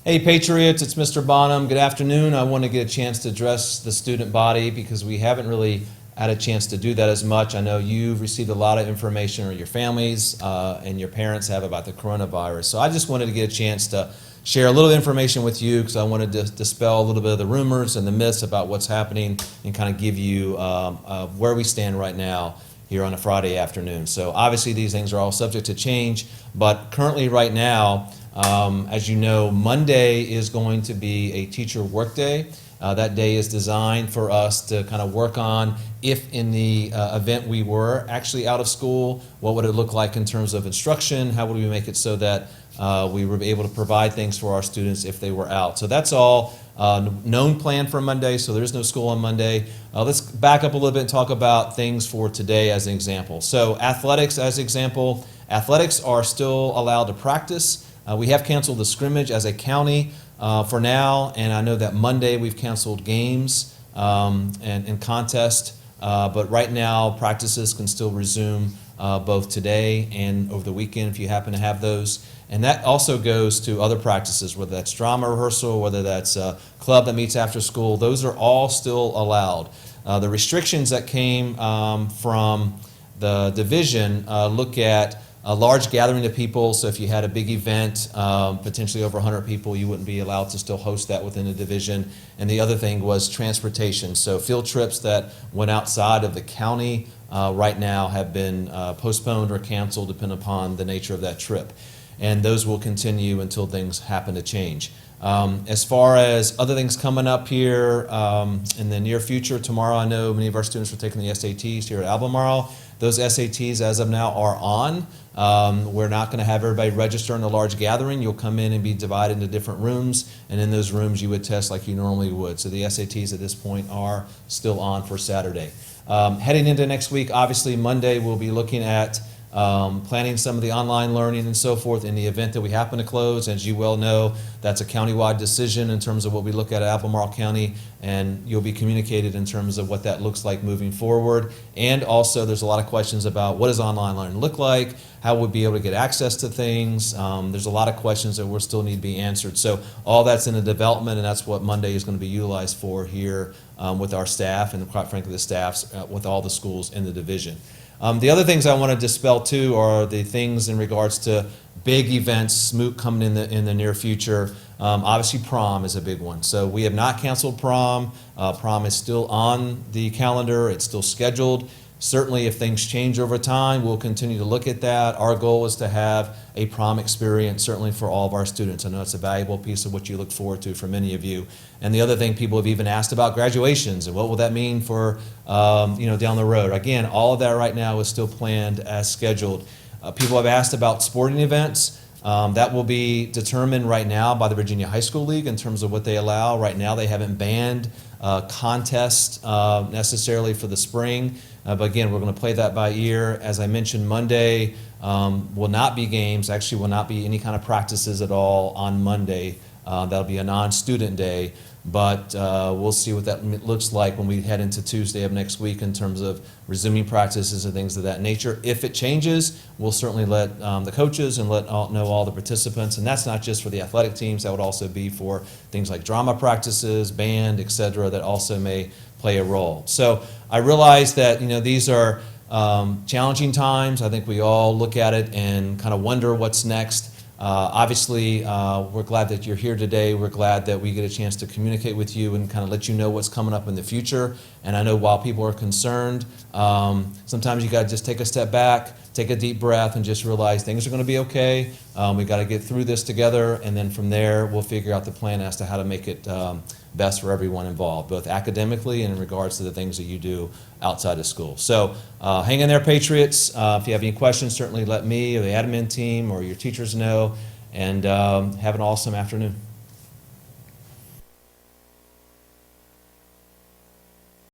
Hey Patriots, it's Mr. Bonham. Good afternoon. I want to get a chance to address the student body because we haven't really had a chance to do that as much. I know you've received a lot of information, or your families and your parents have, about the coronavirus. So I just wanted to get a chance to share a little information with you because I wanted to dispel a little bit of the rumors and the myths about what's happening and kind of give you where we stand right now here on a Friday afternoon. So obviously these things are all subject to change, but currently right now, as you know, Monday is going to be a teacher workday. That day is designed for us to kind of work on, if in the event we were actually out of school, what would it look like in terms of instruction? How would we make it so that we were able to provide things for our students if they were out? So that's all known plan for Monday, so there's no school on Monday. Let's back up a little bit and talk about things for today as an example. So athletics as example, athletics are still allowed to practice. We have canceled the scrimmage as a county for now, and I know that Monday we've canceled games and contests, but right now practices can still resume both today and over the weekend if you happen to have those. And that also goes to other practices, whether that's drama rehearsal, whether that's a club that meets after school. Those are all still allowed. The restrictions that came from the division look at a large gathering of people. So if you had a big event, potentially over 100 people, you wouldn't be allowed to still host that within the division. And the other thing was transportation. So field trips that went outside of the county right now have been postponed or canceled depending upon the nature of that trip. And those will continue until things happen to change. As far as other things coming up here in the near future, tomorrow I know many of our students are taking the SATs here at Albemarle. Those SATs as of now are on. We're not going to have everybody register in a large gathering. You'll come in and be divided into different rooms, and in those rooms you would test like you normally would. So the SATs at this point are still on for Saturday. Heading into next week, obviously Monday we'll be looking at planning some of the online learning and so forth in the event that we happen to close. As you well know, that's a countywide decision in terms of what we look at Albemarle County, and you'll be communicated in terms of what that looks like moving forward. And also there's a lot of questions about what does online learning look like, how we'll be able to get access to things. There's a lot of questions that will still need to be answered. So all that's in the development, and that's what Monday is going to be utilized for here with our staff and quite frankly the staffs with all the schools in the division. The other things I want to dispel too are the things in regards to big events coming in the near future. Obviously prom is a big one. So we have not canceled prom. Prom is still on the calendar. It's still scheduled. Certainly if things change over time, we'll continue to look at that. Our goal is to have a prom experience certainly for all of our students. I know it's a valuable piece of what you look forward to for many of you. And the other thing, people have even asked about graduations and what will that mean for down the road. Again, all of that right now is still planned as scheduled. People have asked about sporting events. That will be determined right now by the Virginia High School League in terms of what they allow. Right now they haven't banned contests necessarily for the spring. But again, we're going to play that by ear. As I mentioned, Monday will not be games. Actually, will not be any kind of practices at all on Monday. That'll be a non-student day. But we'll see what that looks like when we head into Tuesday of next week in terms of resuming practices and things of that nature. If it changes, we'll certainly let the coaches and know all the participants. And that's not just for the athletic teams. That would also be for things like drama practices, band, etc., that also may play a role. So I realize that these are challenging times. I think we all look at it and kind of wonder what's next. Obviously, we're glad that you're here today. We're glad that we get a chance to communicate with you and kind of let you know what's coming up in the future. And I know while people are concerned, sometimes you got to just take a step back, take a deep breath, and just realize things are going to be okay. We got to get through this together, and then from there, we'll figure out the plan as to how to make it best for everyone involved, both academically and in regards to the things that you do outside of school. So hang in there, Patriots. If you have any questions, certainly let me or the admin team or your teachers know, and have an awesome afternoon.